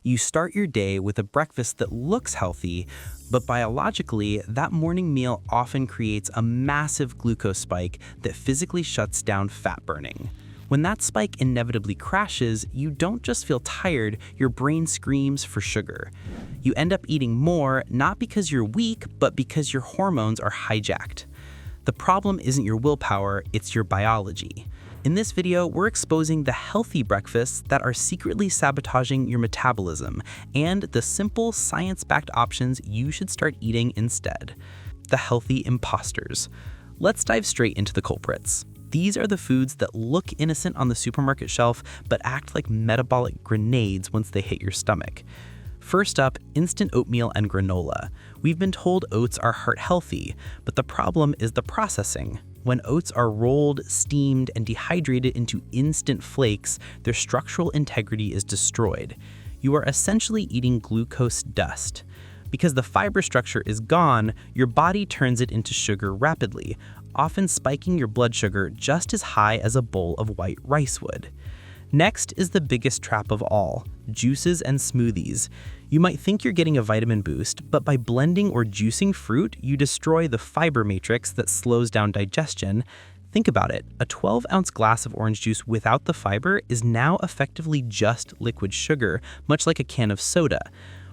You start your day with a breakfast that looks healthy, but biologically, that morning meal often creates a massive glucose spike that physically shuts down fat burning. When that spike inevitably crashes, you don't just feel tired, your brain screams for sugar. You end up eating more, not because you're weak, but because your hormones are hijacked. The problem isn't your willpower, it's your biology. In this video, we're exposing the healthy breakfasts that are secretly sabotaging your metabolism and the simple science-backed options you should start eating instead. The healthy imposters. Let's dive straight into the culprits. These are the foods that look innocent on the supermarket shelf but act like metabolic grenades once they hit your stomach. First up, instant oatmeal and granola. We've been told oats are heart healthy, but the problem is the processing. When oats are rolled, steamed, and dehydrated into instant flakes, their structural integrity is destroyed. You are essentially eating glucose dust. Because the fiber structure is gone, your body turns it into sugar rapidly, often spiking your blood sugar just as high as a bowl of white rice would. Next is the biggest trap of all, juices and smoothies. You might think you're getting a vitamin boost, but by blending or juicing fruit, you destroy the fiber matrix that slows down digestion. Think about it, a 12-ounce glass of orange juice without the fiber is now effectively just liquid sugar, much like a can of soda.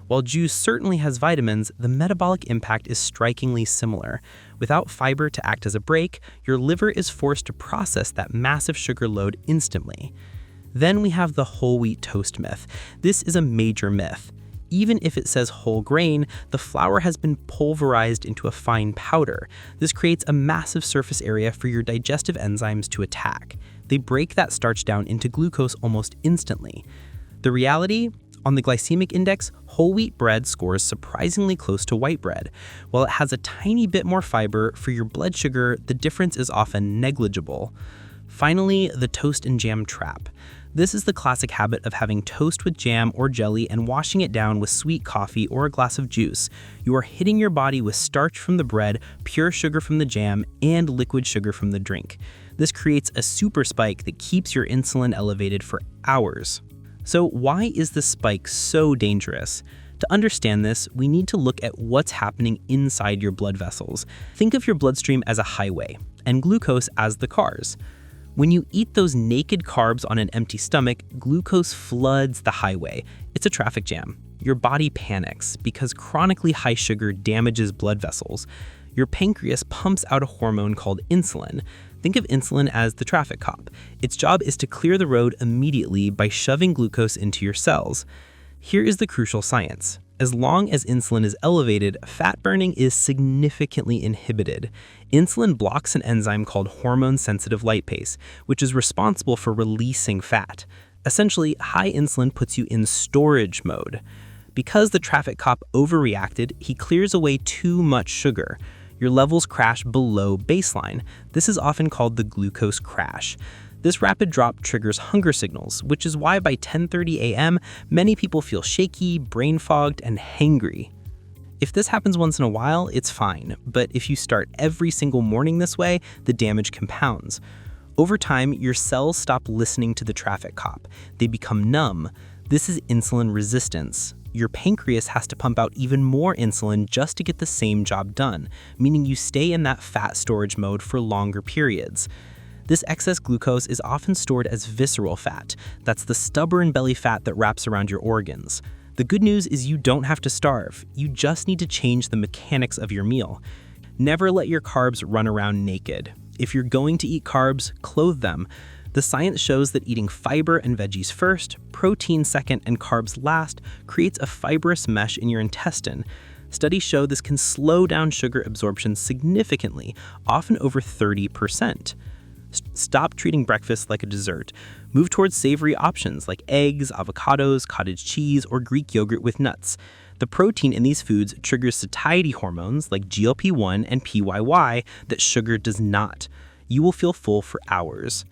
While juice certainly has vitamins, the metabolic impact is strikingly similar. Without fiber to act as a brake, your liver is forced to process that massive sugar load instantly. Then we have the whole wheat toast myth. This is a major myth. Even if it says whole grain, the flour has been pulverized into a fine powder. This creates a massive surface area for your digestive enzymes to attack. They break that starch down into glucose almost instantly. The reality? On the glycemic index, whole wheat bread scores surprisingly close to white bread. While it has a tiny bit more fiber, for your blood sugar, the difference is often negligible. Finally, the toast and jam trap. This is the classic habit of having toast with jam or jelly and washing it down with sweet coffee or a glass of juice. You are hitting your body with starch from the bread, pure sugar from the jam, and liquid sugar from the drink. This creates a super spike that keeps your insulin elevated for hours. So why is this spike so dangerous? To understand this, we need to look at what's happening inside your blood vessels. Think of your bloodstream as a highway, and glucose as the cars. When you eat those naked carbs on an empty stomach, glucose floods the highway. It's a traffic jam. Your body panics because chronically high sugar damages blood vessels. Your pancreas pumps out a hormone called insulin. Think of insulin as the traffic cop. Its job is to clear the road immediately by shoving glucose into your cells. Here is the crucial science. As long as insulin is elevated, fat burning is significantly inhibited. Insulin blocks an enzyme called hormone-sensitive lipase, which is responsible for releasing fat. Essentially, high insulin puts you in storage mode. Because the traffic cop overreacted, he clears away too much sugar. Your levels crash below baseline. This is often called the glucose crash. This rapid drop triggers hunger signals, which is why by 10:30 a.m., many people feel shaky, brain fogged, and hangry. If this happens once in a while, it's fine, but if you start every single morning this way, the damage compounds. Over time, your cells stop listening to the traffic cop. They become numb. This is insulin resistance. Your pancreas has to pump out even more insulin just to get the same job done, meaning you stay in that fat storage mode for longer periods. This excess glucose is often stored as visceral fat. That's the stubborn belly fat that wraps around your organs. The good news is you don't have to starve. You just need to change the mechanics of your meal. Never let your carbs run around naked. If you're going to eat carbs, clothe them. The science shows that eating fiber and veggies first, protein second, and carbs last creates a fibrous mesh in your intestine. Studies show this can slow down sugar absorption significantly, often over 30%. Stop treating breakfast like a dessert. Move towards savory options like eggs, avocados, cottage cheese, or Greek yogurt with nuts. The protein in these foods triggers satiety hormones like GLP-1 and PYY that sugar does not. You will feel full for hours.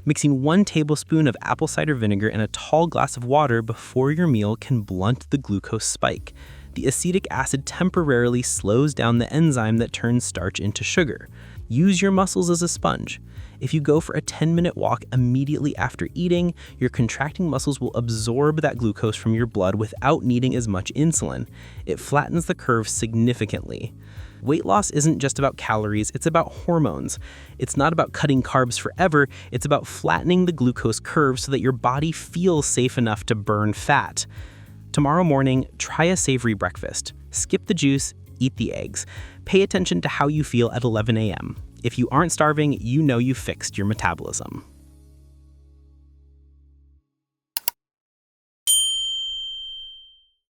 Mixing 1 tablespoon of apple cider vinegar in a tall glass of water before your meal can blunt the glucose spike. The acetic acid temporarily slows down the enzyme that turns starch into sugar. Use your muscles as a sponge. If you go for a 10-minute walk immediately after eating, your contracting muscles will absorb that glucose from your blood without needing as much insulin. It flattens the curve significantly. Weight loss isn't just about calories, it's about hormones. It's not about cutting carbs forever, it's about flattening the glucose curve so that your body feels safe enough to burn fat. Tomorrow morning, try a savory breakfast. Skip the juice, eat the eggs. Pay attention to how you feel at 11 a.m. If you aren't starving, you know you fixed your metabolism.